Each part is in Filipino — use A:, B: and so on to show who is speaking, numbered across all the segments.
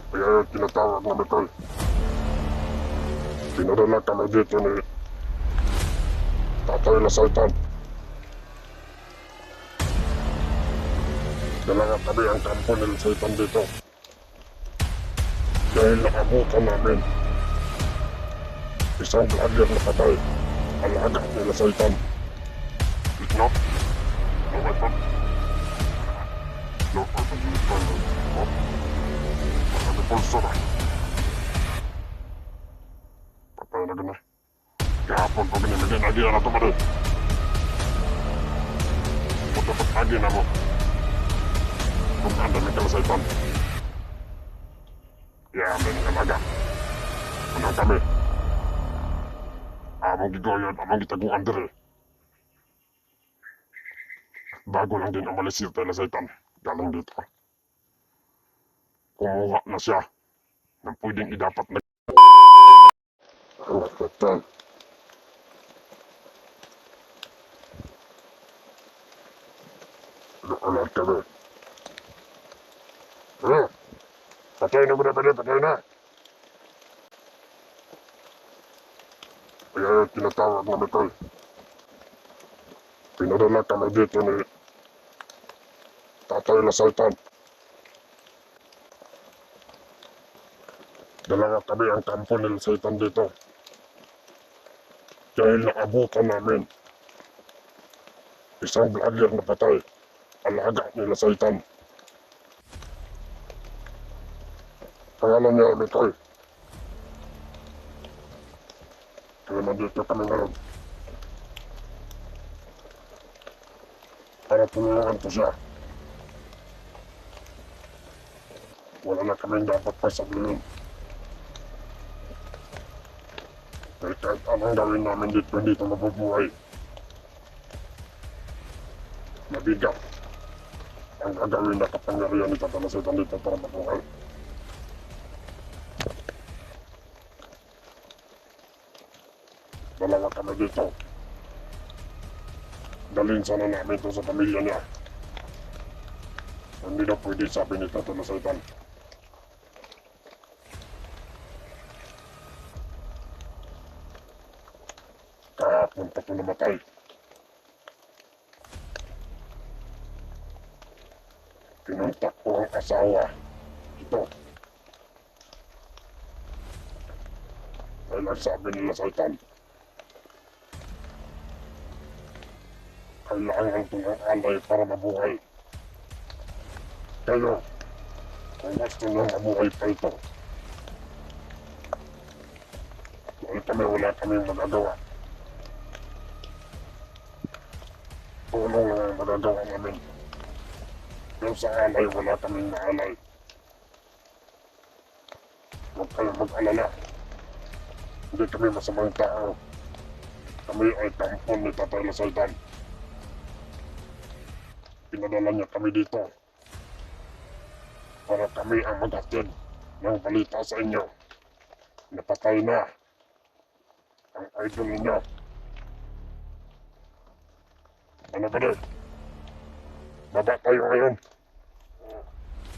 A: Kaya yung tinatawag na metal. Pinadala kami dito ni Tatay Lasaitan. Dalawa kami ang kampo ni Lasaitan dito. Dahil nakabutan namin isang vlogger na patay. Alaga ni Lasaitan. No? No weapon? No weapon in the toilet. No? Pulso na. Patay na gano'n. Kahapon ko binibigyan na diyan na tumari. Dapat lagi na mo. Kung anda may kalasaitan. Yaman nga laga. Unang kami. Among gigoyon, among gitaguan dire. Bago lang din umalis si Kalasaitan. Galing dito. Kumuha na siya ng pwedeng idapat na... Anak natin. Anak kami. Patay na muna pala, patay na. Kaya yung tinatawag na metal. Pinadala kami dito ni Tatay Lasaitan. Dalawa kami ang kampo ni Lasaitan dito. Dahil naabutan namin isang vlogger na patay. Alaga ni Lasaitan. Pangalan niya Metal. Kaya nandito kami ngayon. Para tulungan ko siya. Wala na kaming dapat pasabihin. Dahil kahit anong gawin namin dito, hindi ito mabubuhay. Mabigat ang gagawin na kapangyarihan ni Tatay Lasaitan dito para mabuhay. Dalawa kami dito. Dalhin sana namin ito sa pamilya niya. Hindi na pwede sabi ni Tatay Lasaitan. Kahapon pa ito namatay. Pinuntak ko ang asawa. Ito. Dahil ang sabi ni Lasaitan, kailangan ito ng alay para mabuhay. Kayo, kung gusto nyo mabuhay pa ito, dahil wala kaming magagawa. Tulong lang ang magagawa namin. Yung sa alay, wala kaming naalay. Huwag kayong mag-alala. Hindi kami masamang tao. Kami ay kampon ni Tatay Lasaitan. Pinadala niya kami dito para kami ang maghatid ng balita sa inyo. Napatay na ang idol ninyo. Ano ba din? Baba tayo ngayon.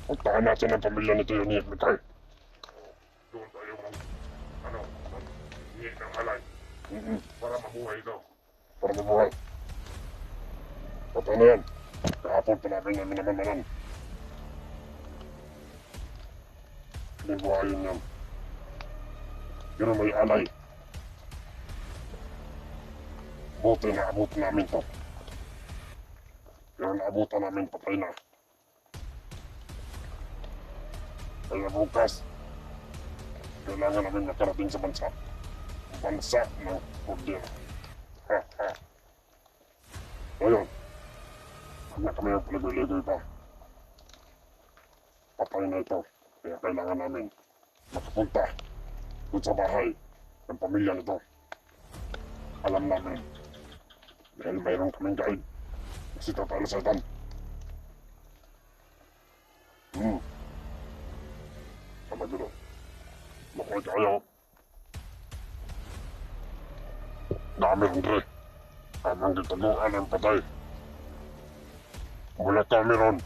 A: Puntahan natin ang pamilya nito yung Mikay. Doon tayo mag-hingi ng alay. Para mabuhay ito. Para mabuhay. Patay na yan. Kahapon pa namin yan minamamanan. Pinibuhayin yan. Pero may alay. Buti na abot namin to. Pero naabutan namin patay na. Kaya bukas, kailangan namin makarating sa bansa. Bansa ng Cordero. Ha ha. Ngayon, huwag na kami ang paligoy-ligoy pa. Patay na ito. Kaya kailangan namin makapunta doon sa bahay ng pamilya nito. Alam namin, dahil mayroon kaming guide, si Tatay Lasaitan. Talaga doon. Makuha kayo. Dami Andre. Amang ditaguan ang patay. Wala kami ron.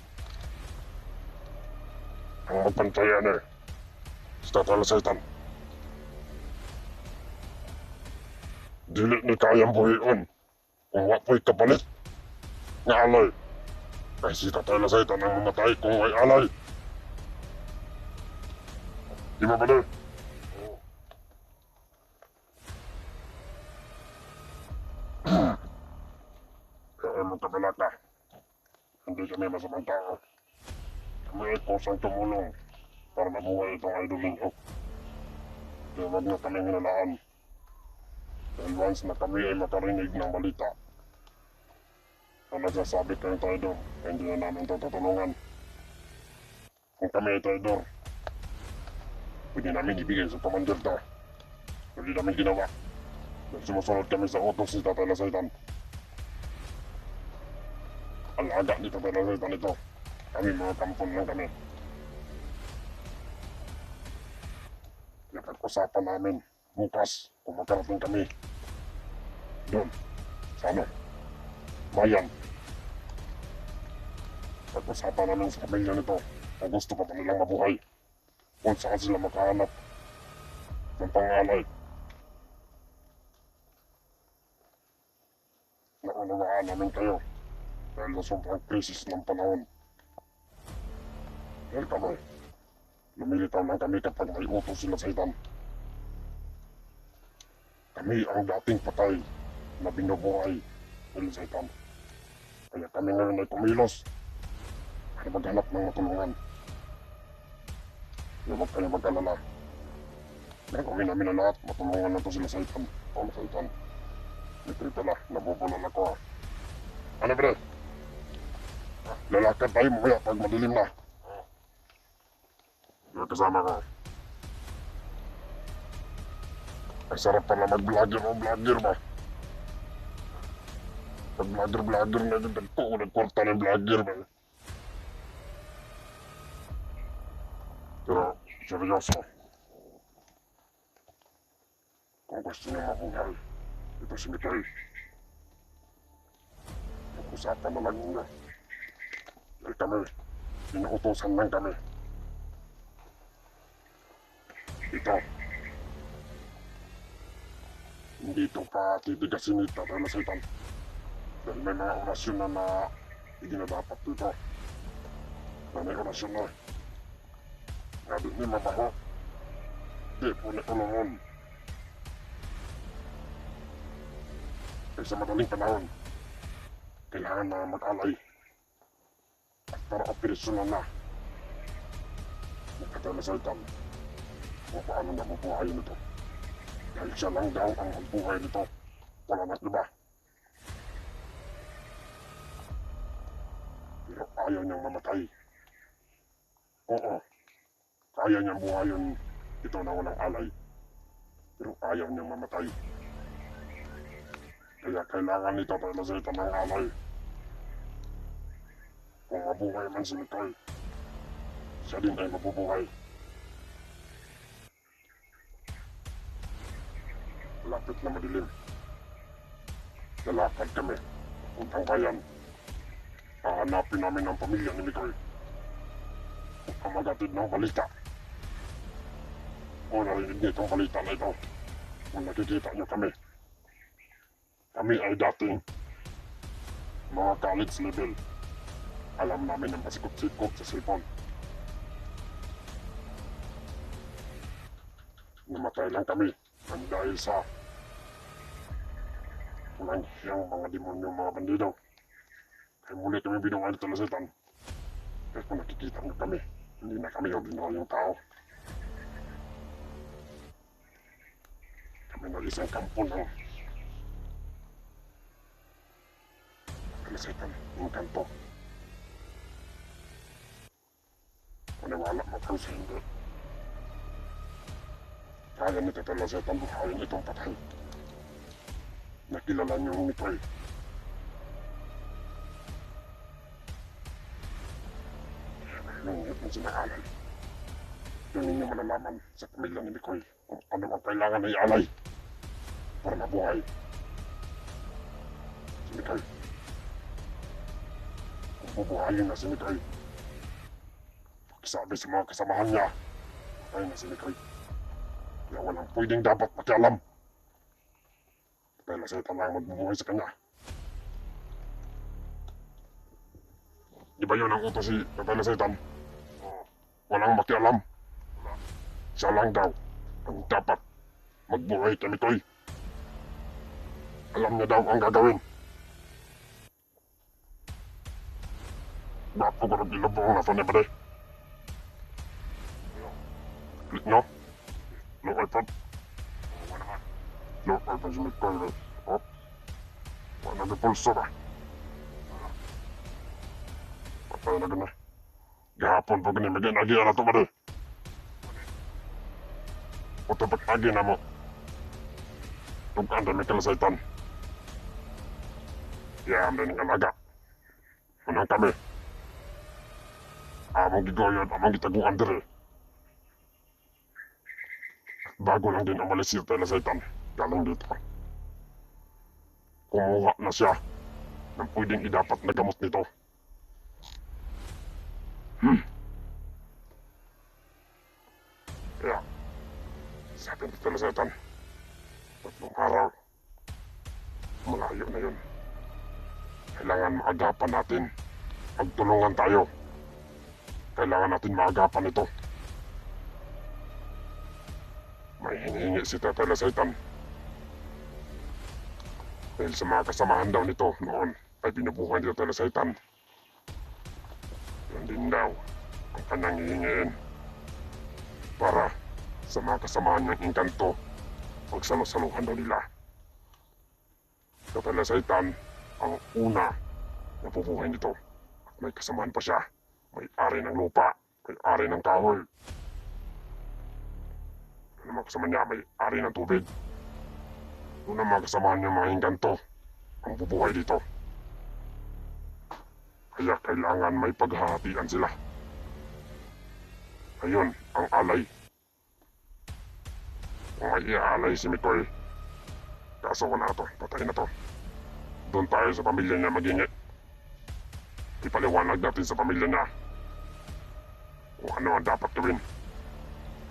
A: Ang mapantayan Tatay Lasaitan. Dili ni kayang buhion kung wapoy kapalit nga alay. Kay si Tatay Lasaitan ang mamatay kung may alay. Di ba ba na? Kaya mo kabalata. Hindi kami masamang tao. Kami ay kusang tumulong para mabuhay itong idol ninyo. Kaya wag na kaming hinalaan. Dahil once na kami ay makarinig ng balita na nagsasabi kayong traidor, hindi na namin ito tutulungan. Kung kami ay traidor, pwede namin ibigay sa commander to. Hindi namin ginawa. Dahil sumusunod kami sa utos ni Tatay Lasaitan. Alaga ni Tatay Lasaitan ito. Kami mga kampon lang kami. Kaya pag-usapan namin bukas kung magkarating kami doon sa bayan. Pag-usapan namin sa pamilya nito kung gusto pa nilang mabuhay. Kung saan sila makahanap ng pangalay. Naunawaan namin kayo dahil sa sobrang krisis ng panahon. Dahil kami, lumilitaw lang kami kapag may utos sila sa itan. Kami ang dating patay na binubuhay nila sa itan. Kaya kami ngayon ay kumilos para maghanap ng matulungan. Kaya huwag kayo mag-alala. Gagawin namin na lahat, matulungan na ito sila sa itan. O sa itan. Ito pala, nabubulan ako ha. Ano bre? Lalakad tayo mamaya pag madilim na. Yung kasama ko. Ang sarap pala mag-vlogger o vlogger ba? Pag vlogger na din, nagkwarta ng vlogger ba? Pero, seryoso. Kung gusto niyo mabuhay, ito si Mikoy. Pag-usapan na lang niya. Dahil kami, inuutosan lang kami. Ito. Hindi ito pa titigasin ni Tatay Lasaitan. Dahil may mga orasyon na hindi na dapat dito. Na may orasyon na. Nga di ni mabaho. Di po ni ulungon. Kaya sa madaling panahon, kailangan na mag-alay. At para operasyonan na. Ni Tatay Lasaitan. Kung paano nabubuhay nito. Dahil siya lang daw ang buhay nito. Wala na iba. Pero ayaw niyang mamatay. Oo. Kaya niyang buhayin ito na walang alay. Pero ayaw niyang mamatay. Kaya kailangan ni Tatay Lasaitan ng alay. Kung mabuhay man si Mikoy, siya din ay mabubuhay. Lapit na madilim. Lalakad kami. Puntang bayan. Hahanapin namin ang pamilya ni Mikoy. Ang magatid ng balita. Kung narinig niyo itong balita na ito, kung nakikita niyo kami, kami ay dating mga college level. Alam namin ang pasikot-sikot sa cellphone. Namatay lang kami ang dahil sa walang hiyang mga demonyo, mga bandido. Kaya muli kami binuhay ni Tatay Lasaitan. Kaya kung nakikita niyo kami, hindi na kami ordinaryong tao. Kami na isang kampo ng Tatay Lasaitan, yung kanto. Maniwala mo kung sa hindi. Kaya ni Tatay Lasaitan buhayin itong patay. Nakilala niyo ang Mikoy. Nung ito sinaalay, doon ninyo malalaman sa pamilya ni Mikoy kung ano ang kailangan ay alay para mabuhay. Si Mikoy. Kung bubuhayin na si Mikoy, sabi sa mga kasamahan niya, Patay na si Mikoy. Kaya walang pwedeng dapat pakialam. Dahil sa lang magbubuhay sa kanya. Di ba yun ang utos si Tatay Lasaitan? Walang makialam. Siya lang daw ang dapat magbuhay kay Mikoy. Alam niya daw ang gagawin. Bapo ko rin bilabong na niya ba de? Klik nyo. Lokay po. Lokay po si Mikoy de. Oh. Wala na pulso ba? Patay na gana. Gahapon po gani maging agi na ito ba de? O tapat agi na mo. Tugkaan na may kalasaitan. Yam na ng alaga. Manang kami. Among gigoyon, among gitaguan dire. Bago lang din umalis si Tatay Lasaitan. Galing dito. Kumuha na siya ng pwedeng idapat na gamot nito. Kaya, sabi ni Tatay Lasaitan, 3 araw, malayo na yun. Kailangan maagapan natin. Magtulungan tayo. Kailangan natin maagapan ito. May hinihingi si Tatay Lasaitan. Dahil sa mga kasamahan daw nito noon ay binubuhay ni Tatay Lasaitan. Yan din daw ang kanyang hihingiin. Para sa mga kasamahan niyang engkanto, pagsalo-saluhan daw nila. Tatay Lasaitan ang una na bubuhay nito. At may kasamahan pa siya. May-ari ng lupa, may-ari ng kahoy. Ano naman kasama niya, may-ari ng tubig. Doon ang mga kasamahan niya mga engkanto ang bubuhay dito. Kaya kailangan may paghahatian sila. Ayun, ang alay. Kung may iaalay si Mikoy, kaso ko na ito, patay na to. Doon tayo sa pamilya niya maghingi. Ipaliwanag natin sa pamilya niya kung ano ang dapat gawin.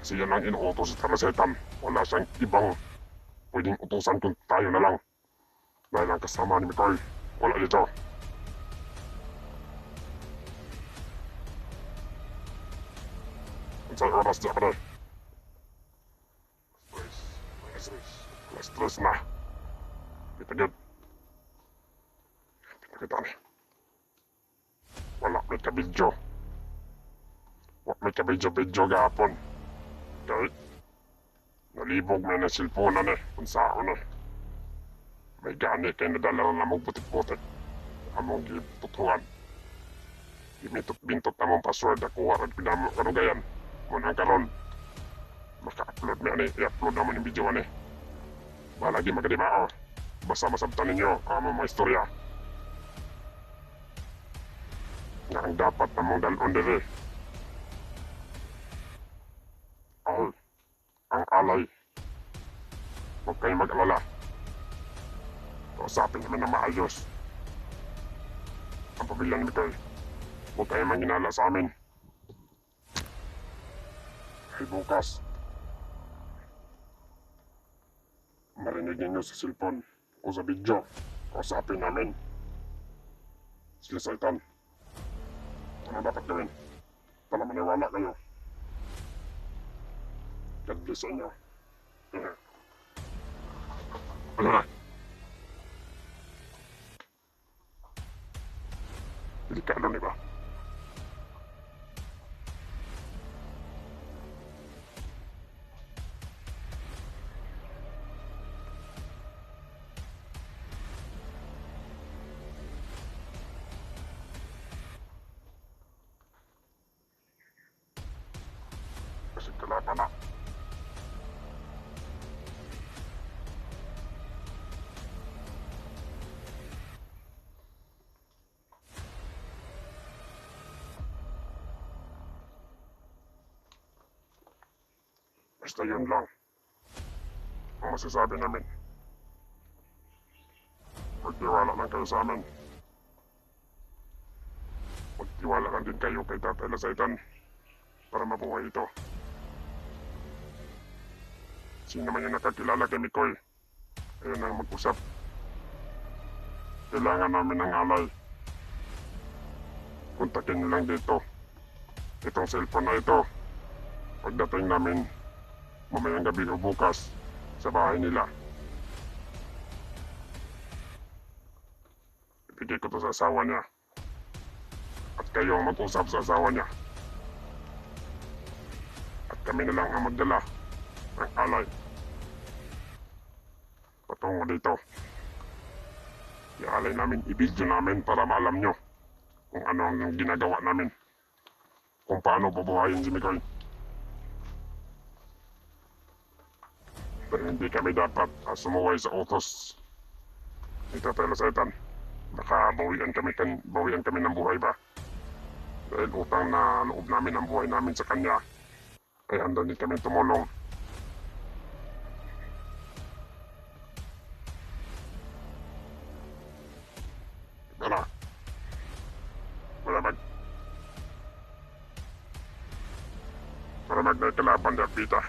A: Kasi yan ang inuutos sa Lasaitan. Wala siyang ibang pwedeng utusan kung tayo na lang. Dahil ang kasama ni Mikoy, wala dito. Ang sa'yo oras dyan pa na. Alas 3 na. Ito yun. Kita ni. Wala may kabidyo. Wala may kabidyo-bidyo gahapon. Okay? Nalibog na na silponan eh. Kung saan eh. May gani kayo nadala na mong butik-butik. Among giputuhan. Gimitot-bintot na mong password. Nakuha at pinamo kanugayan. Munang karon. Maka-upload mo yan eh. I-upload naman yung video yan eh. Balagi magadimao. Basta masabtan ninyo ang mga istorya. Nga ang dapat na mong dalon dire ay ang alay. Huwag kayong mag-alala. Kausapin namin na maayos ang pamilya ni Mikoy. Huwag kayong manginala sa amin. Ay bukas, marinig ninyo sa cellphone o sa video. Kausapin namin si Lasaitan. Ano dapat gawin? Para maniwala kayo. God bless sa inyo. Ano na? Delikado, di ba? Kasi kalaban na. Basta yun lang ang masasabi namin. Magtiwala lang kayo sa amin. Magtiwala lang din kayo kay Tatay Lasaitan para mabuhay ito. Sino man yung nakakilala kay Mikoy, ayun na mag-usap. Kailangan namin ng alay. Kontakin niyo lang dito. Itong cellphone na ito. Pagdating namin, mamayang gabi o bukas, sa bahay nila. Ibigay ko to sa asawa niya. At kayo ang mag-usap sa asawa niya. At kami na lang ang magdala ng alay. Patungo dito. Ialay namin, i-video namin para maalam nyo kung ano ang ginagawa namin. Kung paano bubuhayin si Mikoy. Pero hindi kami dapat sumuway sa utos ni Tatay Lasaitan. Baka bawian kami ng buhay ba? Dahil utang na loob namin ang buhay namin sa kanya, ay handa din kami tumulong. Wala. Para magkalaban na pita.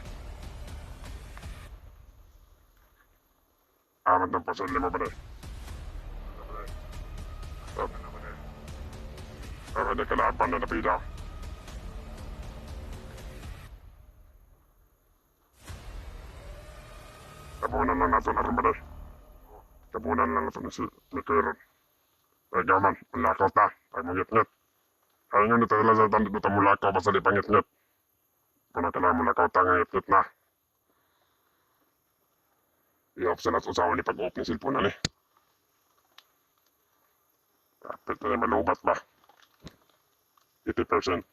A: Amat ng pasal mo ba na? Para magkalaban na pita. Tapunan lang natin ang rumali. Tapunan lang natin si Mikoy. Ay gaman, malakaw ta. Ay mangit-ngit. Ay nga nito lang sa tanda dito mulakaw basta di pangit-ngit. Kung kailangan mulakaw ta ngit-ngit na. I-off sa nas usawa ni pag-off ng cellphone na ni. Kapit na malubat ba? 80%.